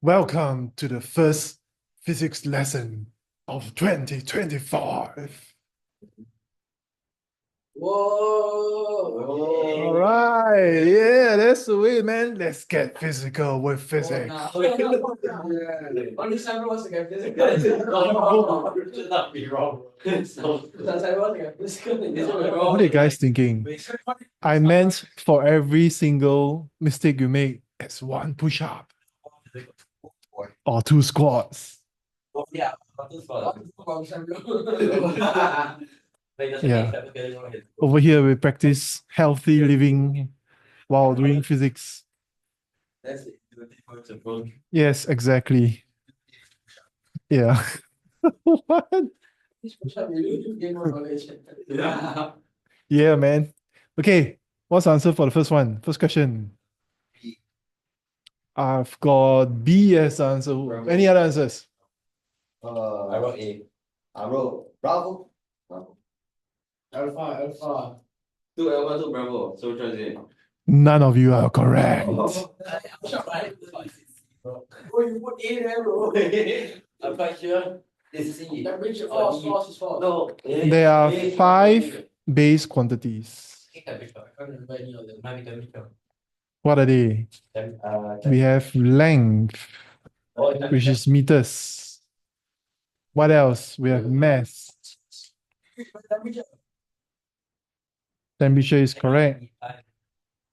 Welcome to the first physics lesson of 2024. Whoa! All right, yeah, that's the way, man. Let's get physical with physics. Only Simon wants to get physical. Should not be wrong. So Simon wants to get physical. What are you guys thinking? I meant for every single mistake you make, it's one push-up or two squats. Yeah. Yeah. Over here, we practice healthy living while doing physics. Yes, exactly. Yeah. What? Yeah. Yeah, man. Okay, what's the answer for the first one? First question. I've got B as the answer. Any other answers? I wrote A. I wrote Bravo. Alpha. Two Alpha, two Bravo. So which one is it? None of you are correct. Oh, you put A there, bro. I'm quite sure. It's C. That means false is false. No. There are five base quantities. I can't remember any of them. What are they? We have length, which is meters. What else? We have mass. Temperature is correct.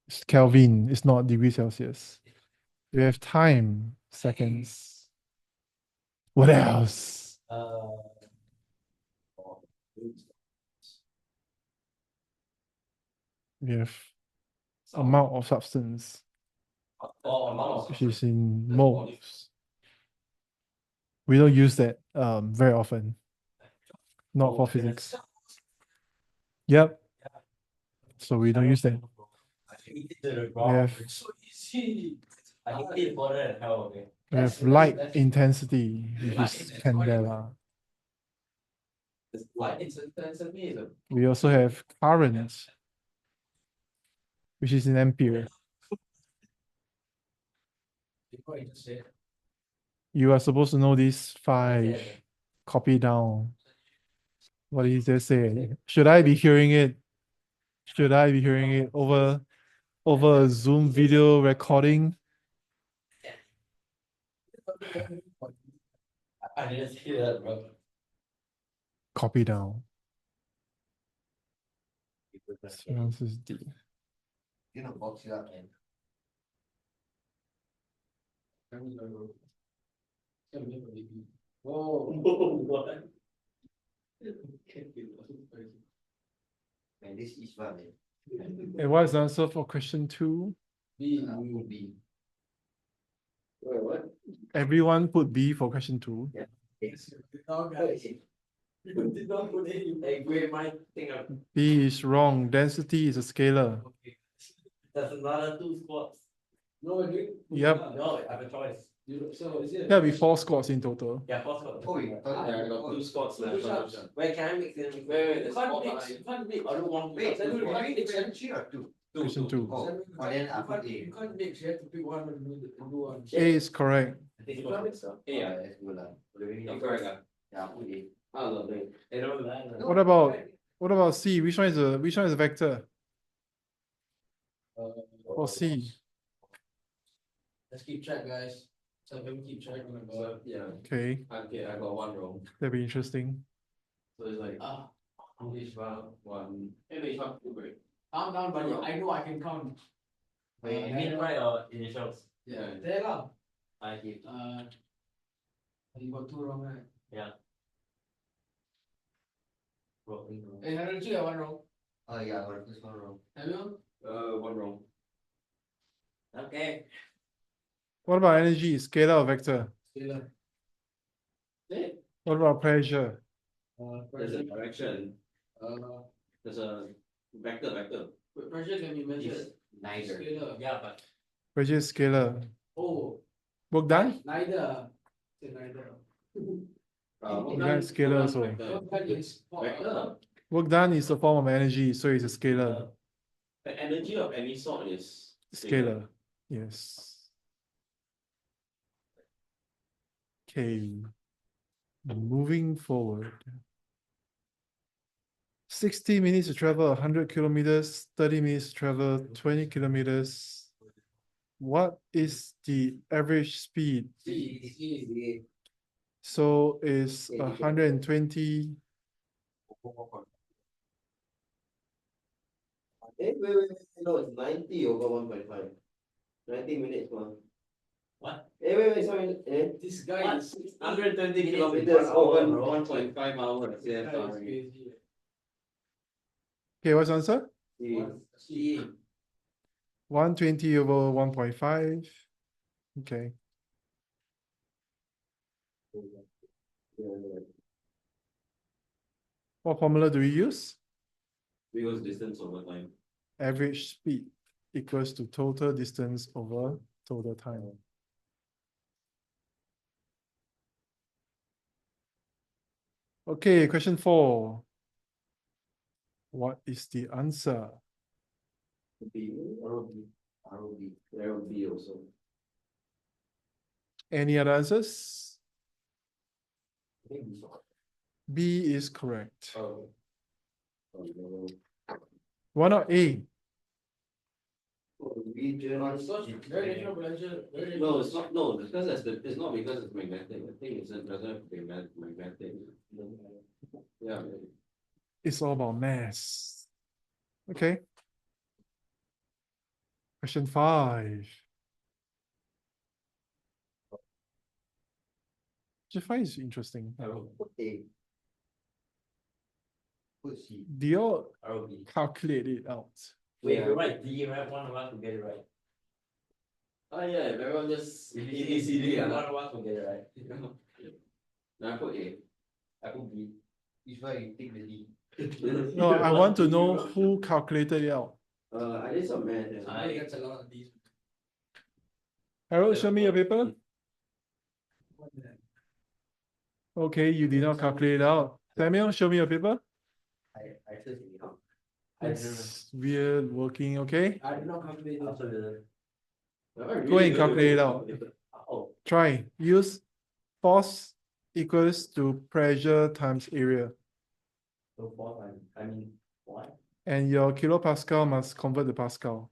It's Kelvin. It's not degrees Celsius. We have time, seconds. What else? We have amount of substance, which is in moles. We don't use that very often. Not for physics. Yep. So we don't use that. We have light intensity, which is candela. We also have current, which is in ampere. You are supposed to know these five. Copy down. What did they say? Should I be hearing it? Should I be hearing it over a Zoom video recording? I didn't see that, bro. Copy down. So this is D. You know, box it up and. Whoa. What? Man, this is fun, man. And what is the answer for question 2? B. Wait, what? Everyone put B for question 2. Yeah. No, guys. You did not put any. Hey, grade my thing up. B is wrong. Density is a scalar. Okay. That's another two squats. No, I do. Yep. No, I have a choice. So is it? There'll be 4 squats in total. Yeah, 4 squats. Oh, yeah, I got 2 squats left. Wait, can I mix them? Wait, you can't mix. You can't mix. I don't want to mix. Then you can mix question or two. Question 2. Then I put A. You can't mix. You have to pick one and do one. A is correct. You can't mix up. Yeah, that's good. Incorrect. Yeah, put A. I love it. What about C? Which one is a vector? For C. Let's keep track, guys. So let me keep track on the board. Yeah. Okay. Okay, I got one wrong. That'd be interesting. So it's like English one. English one two break. Calm down, buddy. I know I can count. Wait, you mean write your initials? Yeah. There lah. I give. You got 2 wrong, right? Yeah. Wrong. Hey, haven't you got 1 wrong? Oh yeah, I got this 1 wrong. Have you? 1 wrong. Okay. What about energy? Scalar or vector? Scalar. What about pressure? There's a direction. There's a vector. Pressure can be measured. Neither. Scalar. Yeah, but. Pressure is scalar. Oh. Work done? Neither. Neither. Work done is scalar also. Vector. Work done is a form of energy, so it's a scalar. The energy of any sort is Scalar. Yes. Okay. Moving forward. 60 minutes to travel 100 kilometers, 30 minutes to travel 20 kilometers. What is the average speed? So it's 120. No, it's 90 over 1.5. 90 minutes, man. What? Wait, sorry. This guy is 120 kilometers over 1.5 hours. Yeah, sorry. Okay, what's the answer? C. 120 over 1.5. Okay. What formula do we use? We use distance over time. Average speed equals to total distance over total time. Okay, question 4. What is the answer? B, ROB, ROB, ROB also. Any other answers? I think B. B is correct. Oh. Oh, no. Why not A? Region. No, it's not. No, because it's not because it's magnetic. I think it's doesn't be magnetic. Yeah. It's all about mass. Okay. Question 5. Question 5 is interesting. Okay. Do you all calculate it out? Wait, you're right. D, right? One of us will get it right. Oh yeah, everyone just easily. One of us will get it right. No, I put A. I put B. If I take the D. No, I want to know who calculated it out. I did some math. I get a lot of these. Harold, show me your paper. Okay, you did not calculate it out. Samuel, show me your paper. I just know. It's weird working, okay? I did not calculate it. Go and calculate it out. Oh. Try. Use force equals to pressure times area. So 4 times. I mean, what? And your kilopascal must convert to Pascal.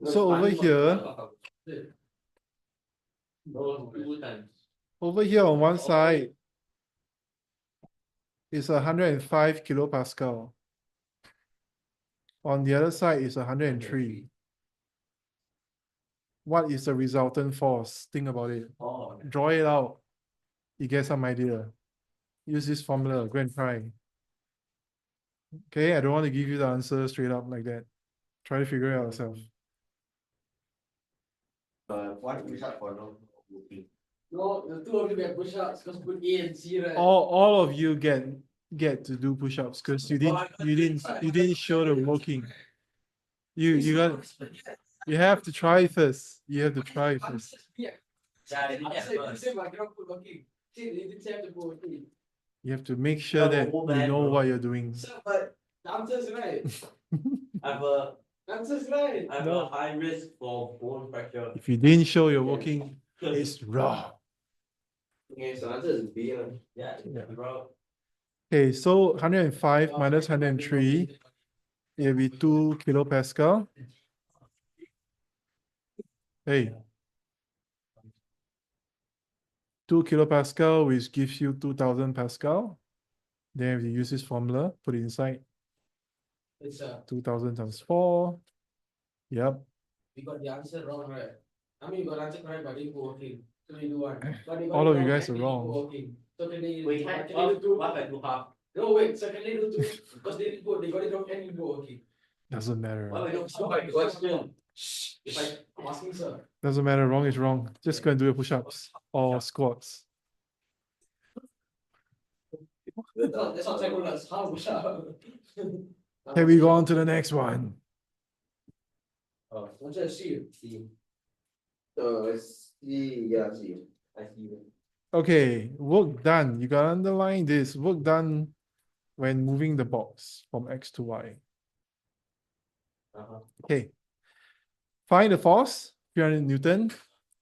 So over here, on one side is 105 kilopascal. On the other side is 103. What is the resultant force? Think about it. Draw it out. You get some idea. Use this formula. Go and try. Okay, I don't want to give you the answer straight up like that. Try to figure it out yourself. What push up for no? No, the two of you get push ups because put A and C, right? All of you get to do push-ups because you didn't show the working. You have to try first. You have to try first. You have to make sure that you know what you're doing. But the answer is right. I have a high risk for bone fracture. If you didn't show your working, it's wrong. Okay, so answer is B. Yeah. Okay, so 105 minus 103, it will be 2 kilopascal. Hey. 2 kilopascal, which gives you 2000 Pascal. Then if you use this formula, put it inside. It's 2000 times 4. Yep. We got the answer wrong, right? I mean, you got the answer correct, but didn't go working. So you do one. All of you guys are wrong. So can they do one and do half? No, wait. So can they do 2? Because they got it wrong and you go working. Doesn't matter. Well, I don't know my question. If I'm asking, sir. Doesn't matter. Wrong is wrong. Just go and do your push-ups or squats. That's not technical. That's how push-up. Okay, we go on to the next one. What's that? C. C. Yeah, C. I see. Okay, work done. You gotta underline this. Work done when moving the box from X to Y. Okay. Find the force 300 Newton.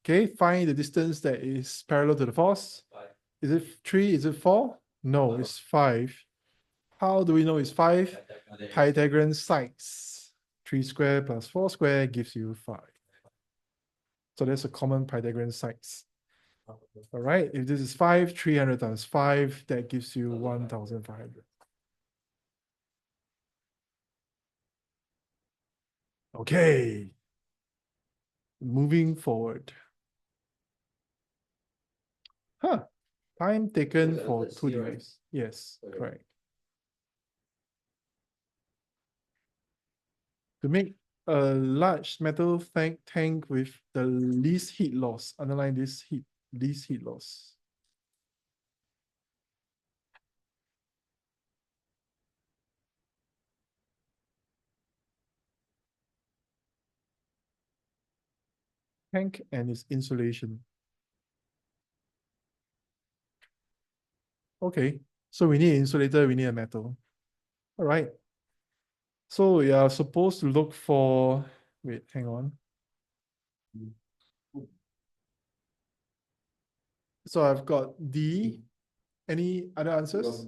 Okay, find the distance that is parallel to the force. Is it 3? Is it 4? No, it's 5. How do we know it's 5? Pythagorean sides. 3 square plus 4 square gives you 5. So that's a common Pythagorean sides. All right, if this is 5, 300 times 5, that gives you 1,500. Okay. Moving forward. Time taken for 2 degrees. Yes, correct. To make a large metal tank with the least heat loss, underline this least heat loss. Tank and its insulation. Okay, so we need an insulator, we need a metal. All right. So we are supposed to look for, wait, hang on. So I've got D. Any other answers?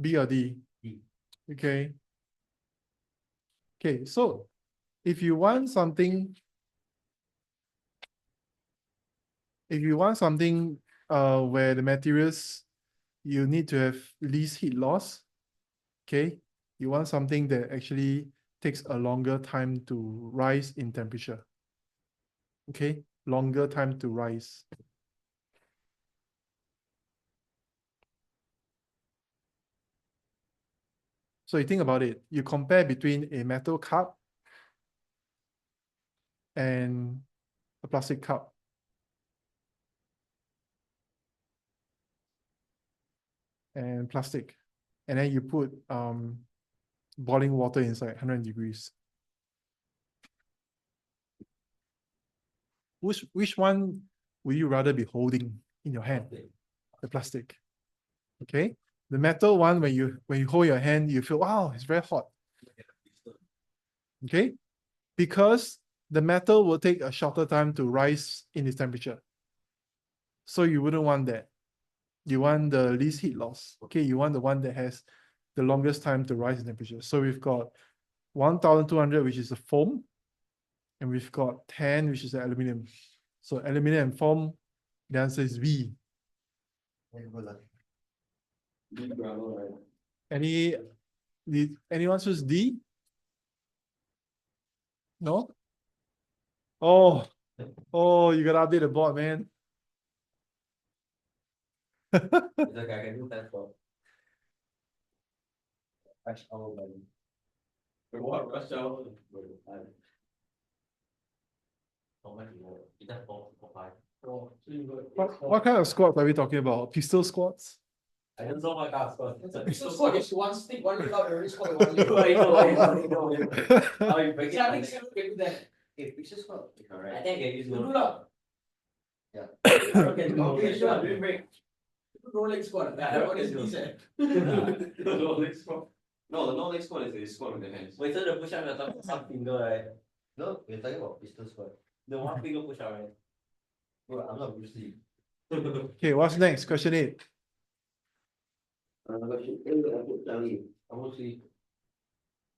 B or D? Okay. Okay, so if you want something where the materials you need to have least heat loss, okay, you want something that actually takes a longer time to rise in temperature. Okay, longer time to rise. So you think about it, you compare between a metal cup and a plastic cup. And plastic. And then you put boiling water inside 100 degrees. Which one would you rather be holding in your hand? The plastic. Okay. The metal one, when you hold your hand, you feel, wow, it's very hot. Okay. Because the metal will take a shorter time to rise in its temperature. So you wouldn't want that. You want the least heat loss. Okay, you want the one that has the longest time to rise in temperature. So we've got 1,200, which is a foam, and we've got 10, which is the aluminum. So aluminum and foam, the answer is B. Anyone choose D? No? Oh, you gotta update the board, man. It's okay, I can do that for rush hour, buddy. For what rush hour? How much more? Is that 4 5? What kind of squats are we talking about? Pistol squats? I don't know what kind of squat. It's a pistol squat. It's one stick, one leg out, every squat, one leg. I know. How you break it? I think you can do that. Okay, pistol squat. Alright. I think I can use one. Yeah. Okay, sure. Doing break. No leg squat. That one is decent. No leg squat. No, the no leg squat is the squat with the hands. Wait, so the push up, you're talking about some finger, right? No, we're talking about pistol squat. The one finger push up, right? Bro, I'm not Bruce Lee. Okay, what's next? Question 8.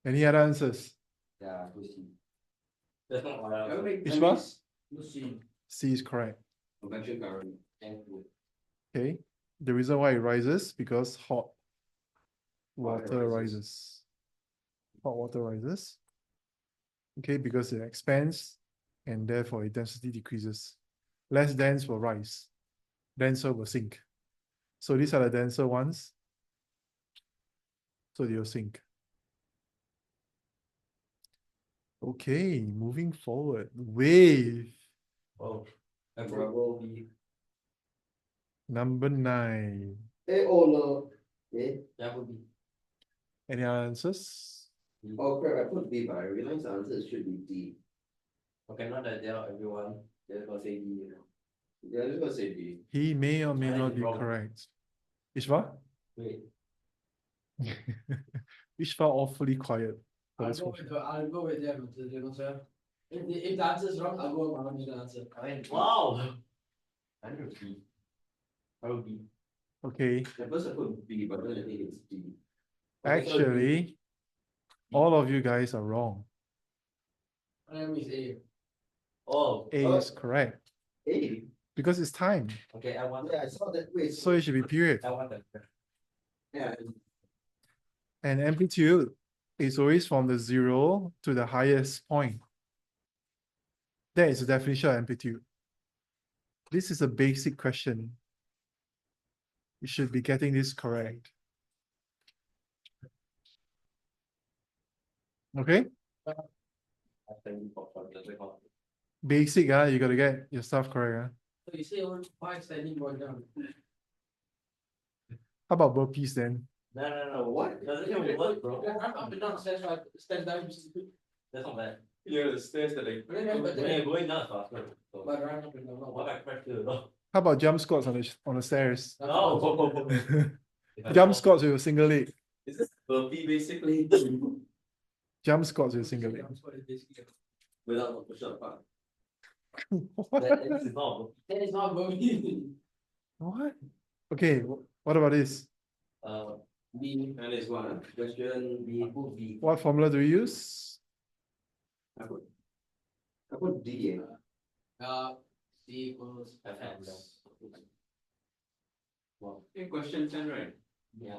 Any other answers? Yeah, Bruce Lee. That's not my answer. Which one? C. C is correct. Convection current and food. Okay. The reason why it rises because hot water rises. Hot water rises. Okay, because it expands and therefore its density decreases. Less dense will rise. Denser will sink. So these are the denser ones. So they'll sink. Okay, moving forward. Wave. Oh, Bravo B. Number 9. Oh no. That would be. Any answers? Oh crap, I put B, but I realized the answer should be D. Okay, not that they're everyone. They're gonna say D. They're just gonna say D. He may or may not be correct. Ishva? Wait. Ishva awfully quiet. for this question. I'll go with them, sir. If the answer is wrong, I'll go with my original answer. Wow. I know B. I will B. Okay, The first I put B, but then I think it's D. actually, all of you guys are wrong. My name is A. Oh. A is correct A. because it's time. Okay, I want. Yeah, I saw that. Wait. So it should be period. I want that. Yeah. And amplitude is always from the 0 to the highest point. That is the definition of amplitude. This is a basic question. You should be getting this correct. Okay? Basic, you gotta get your stuff correct. So you say only 5 standing going down. How about burpees then? No. What? Doesn't even work, bro. Run up and down stairs, right? Stairs down. That's not bad. Yeah, the stairs that like. We're going down faster. But run up and down. What about pressure? How about jump squats on the stairs? No. Jump squats with a single leg. Is this burpee basically? Jump squats with a single leg. Without the push-up part. What? That is not burpee. What? Okay, what about this? B and is one. Question B. B. What formula do we use? I put D. C equals Fx. Wow. In question 10, right? Yeah.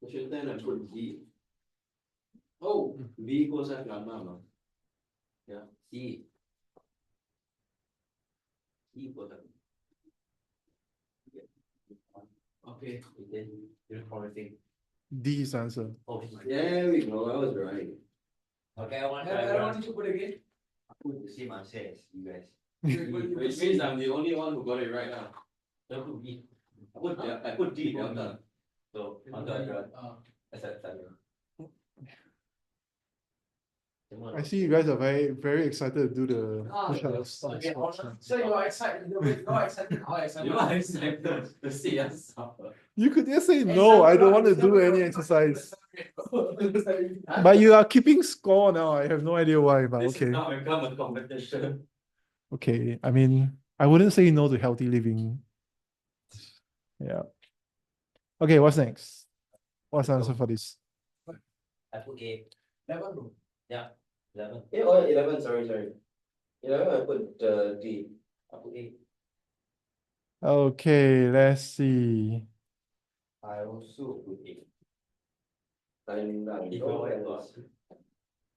Question 10, I put D. Oh, B equals F lambda, no? Yeah. C. C equals F. Okay. You're promising. D is answer. Oh, there we go. I was right. Okay, I want you to put again. I put the same answer as you guys. Which means I'm the only one who got it right now. Don't put B. I put D delta. So I see you guys are very excited to do the push-ups. So you are excited. You're excited. How excited? You are excited to see us suffer. You could just say no, I don't want to do any exercise. But you are keeping score now. I have no idea why, but This okay. is now become a competition. Okay, I mean, I wouldn't say no to healthy living. Yeah. Okay, what's next? What's the answer for this? I put A. 11, bro. Yeah. 11. Yeah, oh, 11, sorry. 11, I put D. I put A. Okay, let's see. I also put A.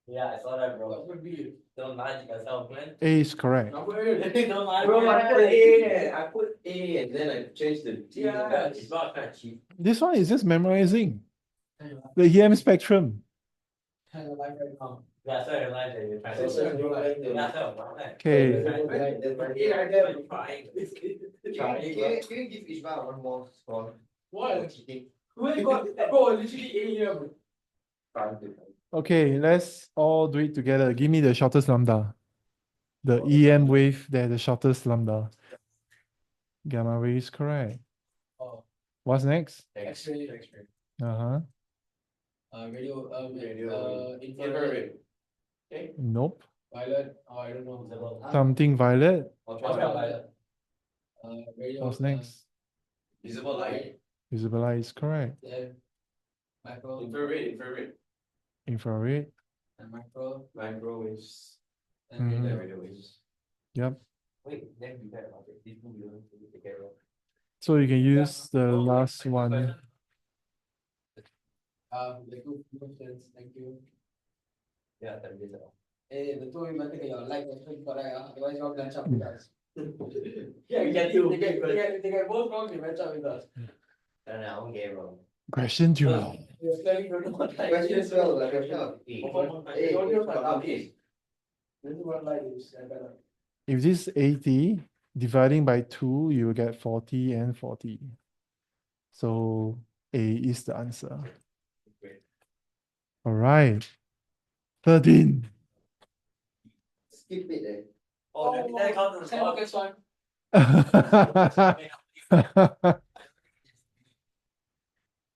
Yeah, I saw that, bro. What would be? Don't lie to yourself, man. A is correct. Don't lie. Bro, I put A. I put A and then I changed the D. Yeah, it's not that cheap. This one is just memorizing the EM spectrum. Yeah, sorry, I lied there. Okay. Can you give each one more score? What? Cheating. Bro, literally A here, bro. Okay, let's all do it together. Give me the shortest lambda. The EM wave that the shortest lambda. Gamma ray is correct. Oh. What's next? X-ray. Uh-huh. Infrared. Okay. Nope. Violet. Oh, I don't know. Something violet. Ultraviolet. What's next? Visible light. Visible light is correct. Then infrared. Infrared. And microwaves. Mhm. And radio waves. Yep. Wait, then we better about it. These two you don't take care of. So you can use the last one. The two questions, thank you. Yeah, that is all. Hey, the two you might take your like question correct, otherwise you're gonna match up with us. Yeah, they get both wrong, they match up with us. No, I won't get wrong. Question 2. You're clearly don't know what light is. Question 12, like question of A. This is what light is. If this is 80, dividing by 2, you will get 40 and 40. So A is the answer. All right. 13. Skip it, eh? Oh, that counts as one.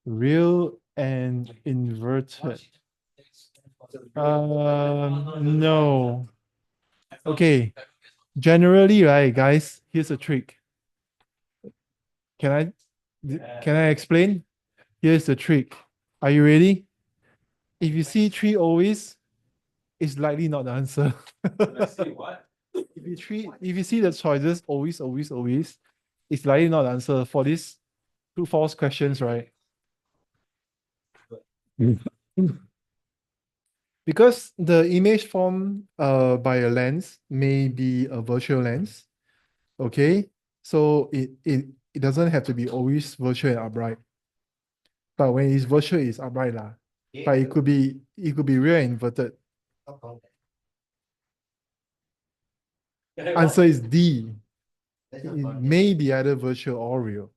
Real and inverted. No. Okay. Generally, right, guys, here's a trick. Can I explain? Here's the trick. Are you ready? If you see three always, it's likely not the answer. If you see the choices always, always, always, it's likely not the answer for these true false questions, right? Because the image formed by a lens may be a virtual lens. Okay. So it doesn't have to be always virtual and upright. But when it's virtual, it's upright lah. But it could be real and inverted. Answer is D. It may be either virtual or real.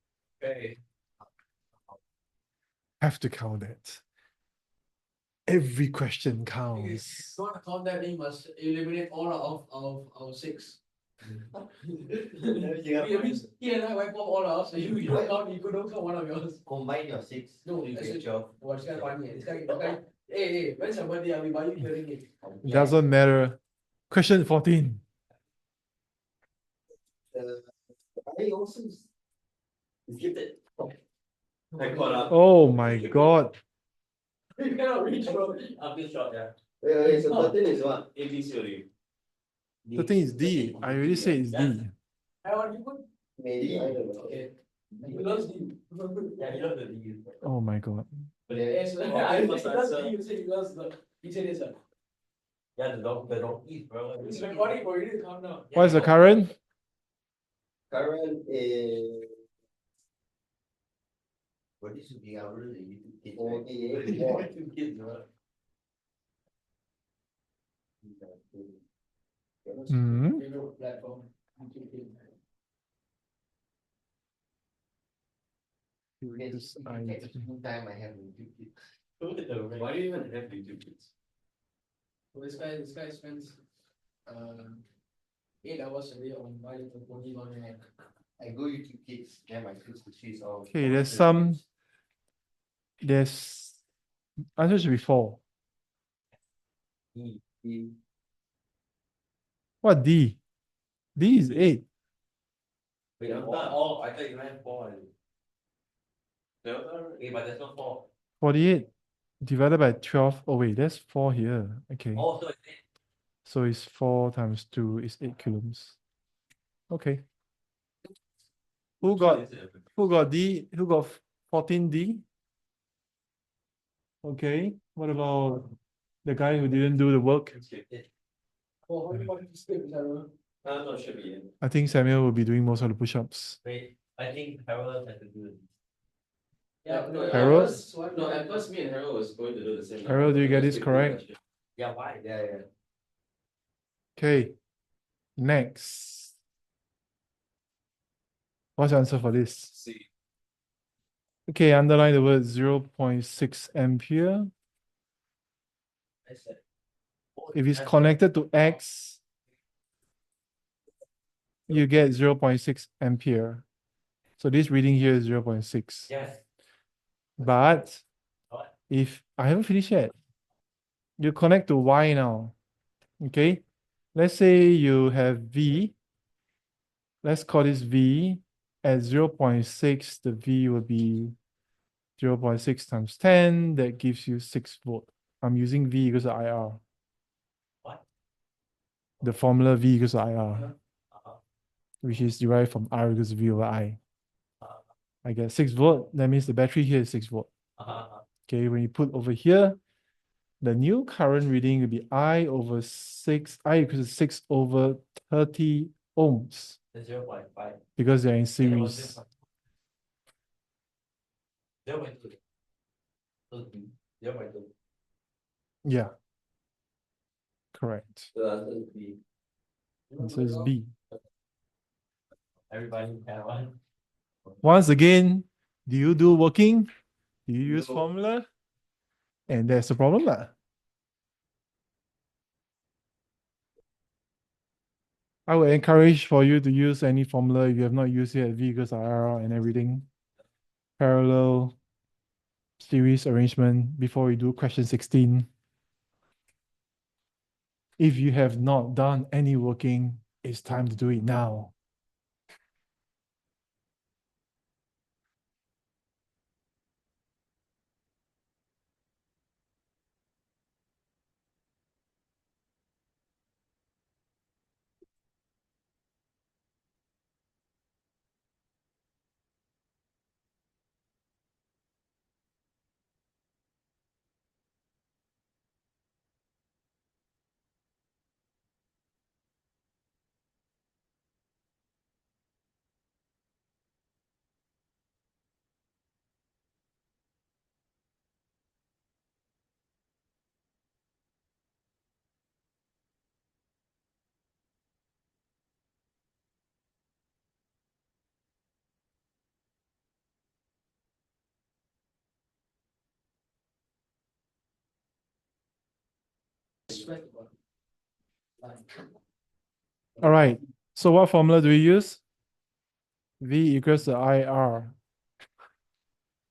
Have to count that. Every question counts. If you want to count that, then you must eliminate all of 6. He and I wipe off all ours, so you don't count, you don't count one of yours. Combine your 6. No, you that's get it. 12. Oh, this guy funny. This guy. Hey, when's your birthday? I'll be buying you hearing it. Doesn't matter. Question 14. I also gifted. Oh my God. You cannot reach, bro. After shot, yeah. So 13 is what? A, B, C, or D? 13 is D. I already said it's D. I want you put. Maybe. I don't know. Okay. He loves D. Yeah, he loves the D. Oh my God. But Yes, I loves D. You said he loves the. He said it's a. yeah, the dog eats, bro. It's recording, bro. You need to calm down. What is the current? Current is. What this should be our YouTube kids. Oh, YouTube kids, bro. Hmm. Platform. Yes, every time I have YouTube kids. Why do you even have YouTube kids? Well, this guy spends 8 hours a day on buying the Pokemon and I go YouTube kids, then my kids to choose all. Okay, there's answer should be 4. D. What D? D is 8. Wait, I thought you meant 4. Okay, but there's no 4. 48 divided by 12. Oh wait, there's 4 here. Okay. Oh, so it's 8. So it's 4 times 2 is 8 coulombs. Okay. Who got D? Who got 14D? Okay. What about the guy who didn't do the work? how do you want to skip this? No, should be in. I think Samuel will be doing most of the push-ups. Wait, I think Harold has to do it. Yeah, Harold? No, at first me and Harold was going to do the same. Harold, do you get this correct? Yeah, why? Yeah. Okay. Next. What's the answer for this? C. Okay, underline the word 0.6 ampere. I said. If it's connected to X, you get 0.6 ampere. So this reading here is 0.6. Yes. But What? if I haven't finished yet, you connect to Y now. Okay. Let's say you have V. Let's call this V. At 0.6, the V will be 0.6 times 10. That gives you 6 volt. I'm using V equals to IR. What? The formula V equals to IR, Uh-huh. which is derived from R equals V over I. Uh-huh. I get 6 volt. That means the battery here is 6 volt. Uh-huh. Okay, when you put over here, the new current reading will be I over 6, I equals to 6 over 30 ohms. That's 0.5. Because they're in series. 0.2. 0.2. Yeah. Correct. So answer is B. Answer is B. Everybody have one. Once again, do you do working? Do you use No. formula? And that's the problem lah. I would encourage for you to use any formula if you have not used it, V equals IR and everything. Parallel series arrangement before we do question 16. If you have not done any working, it's time to do it now. All right. So what formula do we use? V equals to IR.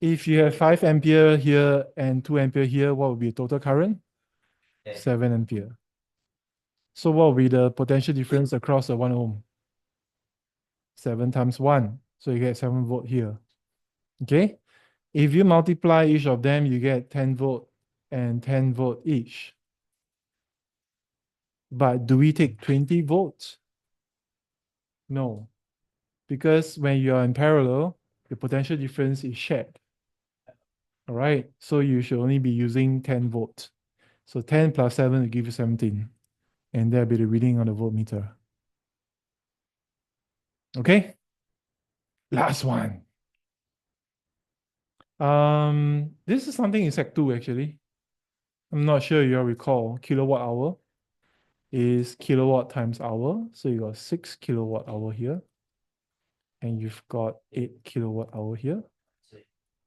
If you have 5 ampere here and 2 ampere here, what will be the total current? 7 ampere. So what will be the potential difference across the 1 ohm? 7 times 1. So you get 7 volt here. Okay? If you multiply each of them, you get 10 volt and 10 volt each. But do we take 20 volts? No. Because when you are in parallel, the potential difference is shared. All right? So you should only be using 10 volts. So 10 plus 7 will give you 17. And that'll be the reading on the voltmeter. Okay? Last one. This is something in Sec 2 actually. I'm not sure you'll recall. Kilowatt hour is kilowatt times hour. So you got 6 kilowatt hour here. And you've got 8 kilowatt hour here.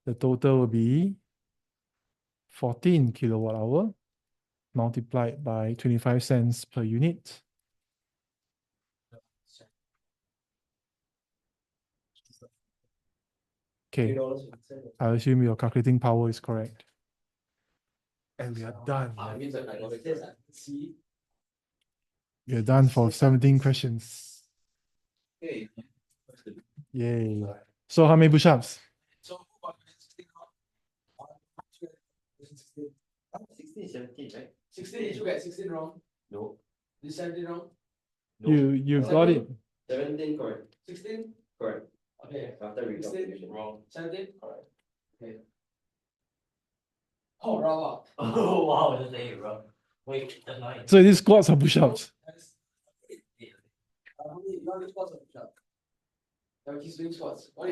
The total will be 14 kilowatt hour multiplied by 25 cents per unit. Okay, I assume your calculating power is correct. And we are done. We are done for 17 questions. Yay. So how many push-ups? 16, 17, right? 16, you get 16 wrong. No. This 17 wrong. You got it. 17 correct. 16? Correct. Okay. After 16 recalculation. wrong. 17? Correct. Okay. Oh, bravo. Oh, wow, that's 8, bro. Wait, that's 9. So these squats or push-ups? How many squats or push-ups? He's doing squats. What do you